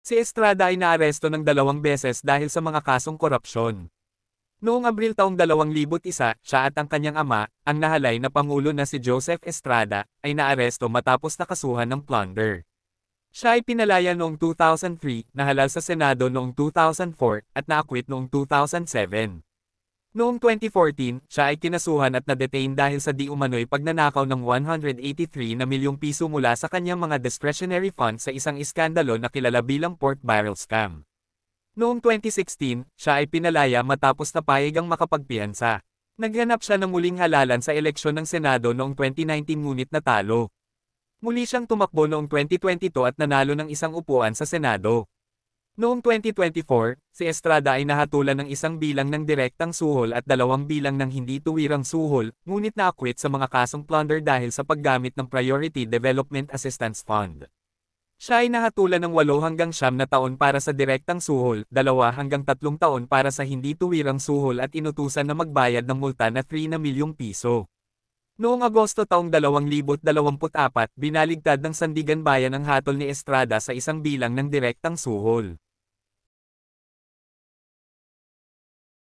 Si Estrada ay naaresto ng 2 beses dahil sa mga kasong korupsyon. Noong Abril taong 2001, siya at ang kanyang ama, ang nahalay na pangulo na si Joseph Estrada, ay naaresto matapos nakasuhan ng plunder. Siya ay pinalaya noong 2003, nahalal sa Senado noong 2004, at naakwit noong 2007. Noong 2014, siya ay kinasuhan at na-detain dahil sa di umano'y pagnanakaw ng 183 na milyong piso mula sa kanyang mga discretionary funds sa isang iskandalo na kilala bilang pork barrel scam. Noong 2016, siya ay pinalaya matapos napayag ang makapagpiyansa. Naghanap siya ng muling halalan sa eleksyon ng Senado noong 2019 ngunit natalo. Muli siyang tumakbo noong 2022 at nanalo ng isang upuan sa Senado. Noong 2024, si Estrada ay nahatulan ng 1 bilang ng direktang suhol at 2 bilang ng hindi tuwirang suhol, ngunit naakwit sa mga kasong plunder dahil sa paggamit ng Priority Development Assistance Fund. Siya ay nahatulan ng 8 hanggang 9 na taon para sa direktang suhol, 2 hanggang 3 taon para sa hindi tuwirang suhol at inutusan na magbayad ng multa na 3 na milyong piso. Noong Agosto taong 2024, binaligtad ng Sandigan Bayan ang hatol ni Estrada sa 1 bilang ng direktang suhol.